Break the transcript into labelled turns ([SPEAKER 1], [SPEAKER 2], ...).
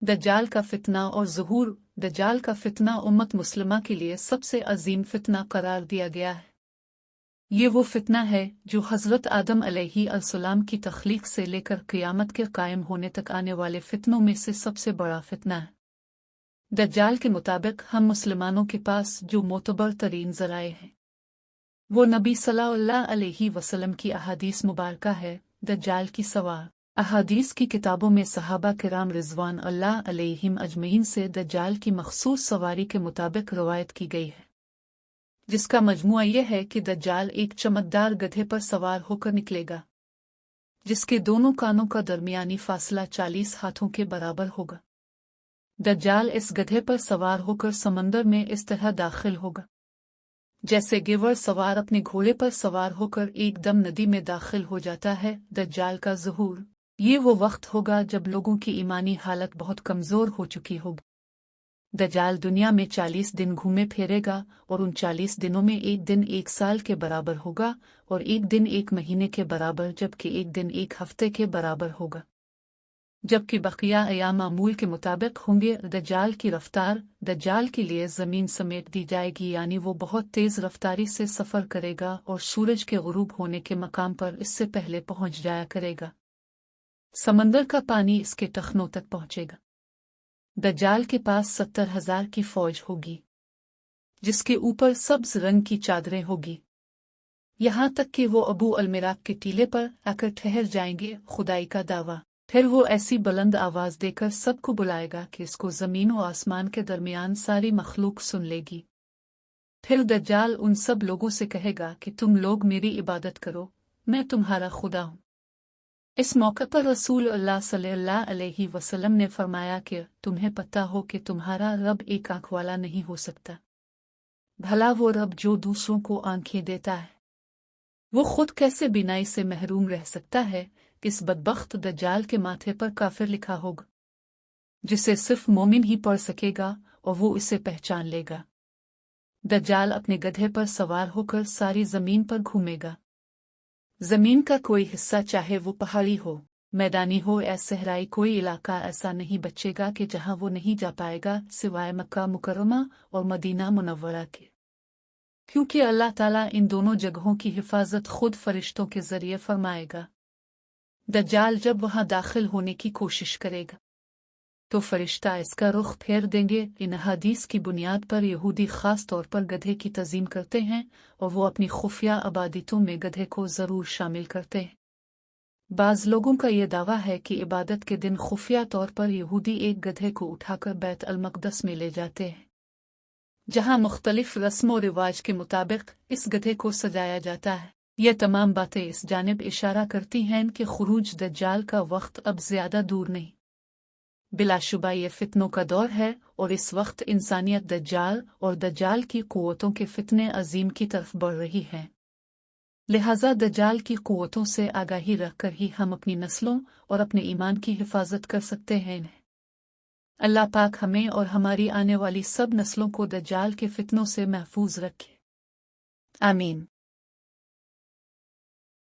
[SPEAKER 1] दज्जाल का फितना और ज़ुहूर। दज्जाल का फितना उम्मत मुस्लिमा के लिए सबसे अजीम फितना करार दिया गया है। ये वो फितना है जो हज़रत आदम अलैहिस्सलाम की तख्लीक से लेकर क़यामत के कायम होने तक आने वाले फितनों में से सबसे बड़ा फितना है। दज्जाल के मुताबिक हम मुसलमानों के पास जो मोतबर तरीन ज़राए हैं वो नबी सल्लल्लाहु अलैहि वसल्लम की अहादीस मुबारका है। दज्जाल की सवार। अहादीस की किताबों में सहाबा किराम रिज़वान अल्लाह अलैहिम अजमईन से दज्जाल की मखसूस सवारी के मुताबिक रवायत की गई है, जिसका मजमूआ यह है कि दज्जाल एक चमकदार गधे पर सवार होकर निकलेगा, जिसके दोनों कानों का दरमियानी फासला 40 हाथों के बराबर होगा। दज्जाल इस गधे पर सवार होकर समंदर में इस तरह दाखिल होगा जैसे गिवर सवार अपने घोड़े पर सवार होकर एकदम नदी में दाखिल हो जाता है। दज्जाल का ज़ुहूर। ये वो वक्त होगा जब लोगों की ईमानी हालत बहुत कमज़ोर हो चुकी होगी। दज्जाल दुनिया में 40 दिन घूमे फिरेगा और उन 40 दिनों में एक दिन 1 साल के बराबर होगा और एक दिन 1 महीने के बराबर, जबकि एक दिन 1 हफ्ते के बराबर होगा, जबकि बकिया अय्याम मामूल के मुताबिक होंगे। दज्जाल की रफ्तार। दज्जाल के लिए ज़मीन समेट दी जाएगी, यानी वो बहुत तेज़ रफ्तारी से सफ़र करेगा और सूरज के गुरूब होने के मकाम पर इससे पहले पहुंच जाया करेगा। समंदर का पानी इसके टखनों तक पहुंचेगा। दज्जाल के पास 70,000 की फौज होगी, जिसके ऊपर सब्ज रंग की चादरें होगी, यहाँ तक कि वो अबू अलमिराक के टीले पर आकर ठहर जाएंगे। खुदाई का दावा। फिर वो ऐसी बुलंद आवाज़ देकर सबको बुलाएगा कि इसको ज़मीन और आसमान के दरमियान सारी मखलूक सुन लेगी। फिर दज्जाल उन सब लोगों से कहेगा कि तुम लोग मेरी इबादत करो, मैं तुम्हारा खुदा हूँ। इस मौके पर रसूल अल्लाह सल्लल्लाहु अलैहि वसल्लम ने फरमाया कि तुम्हें पता हो कि तुम्हारा रब एक आँख वाला नहीं हो सकता। भला वो रब जो दूसरों को आंखें देता है, वो खुद कैसे बीनाई से महरूम रह सकता है। इस बदबख्त दज्जाल के माथे पर काफिर लिखा होगा, जिसे सिर्फ मोमिन ही पढ़ सकेगा और वो इसे पहचान लेगा। दज्जाल अपने गधे पर सवार होकर सारी जमीन पर घूमेगा। जमीन का कोई हिस्सा, चाहे वो पहाड़ी हो, मैदानी हो या सहराई, कोई इलाका ऐसा नहीं बचेगा कि जहां वो नहीं जा पाएगा, सिवाय मक्का मुकर्रमा और मदीना मुनव्वरा के, क्योंकि अल्लाह ताला इन दोनों जगहों की हिफाजत खुद फरिश्तों के जरिए फरमाएगा। दज्जाल जब वहां दाखिल होने की कोशिश करेगा तो फरिश्ता इसका रुख फेर देंगे। इन हदीस की बुनियाद पर यहूदी खास तौर पर गधे की तज़ीम करते हैं और वो अपनी खुफिया अबादतों में गधे को ज़रूर शामिल करते हैं। बाज़ लोगों का ये दावा है कि इबादत के दिन खुफिया तौर पर यहूदी एक गधे को उठाकर बैत अल मक़दस में ले जाते हैं, जहां मुख्तलिफ रस्म व रिवाज के मुताबिक इस गधे को सजाया जाता है। ये तमाम बातें इस जानिब इशारा करती हैं कि खुरूज दज्जाल का वक्त अब ज़्यादा दूर नहीं। बिलाशुबा ये फितनों का दौर है और इस वक्त इंसानियत दज्जाल और दज्जाल की क़ुव्वतों के फितने अजीम की तरफ बढ़ रही है। लिहाजा दज्जाल की क़ुव्वतों से आगाही रखकर ही हम अपनी नस्लों और अपने ईमान की हिफाजत कर सकते हैं। अल्लाह पाक हमें और हमारी आने वाली सब नस्लों को दज्जाल के फितनों से महफूज रखे। आमीन।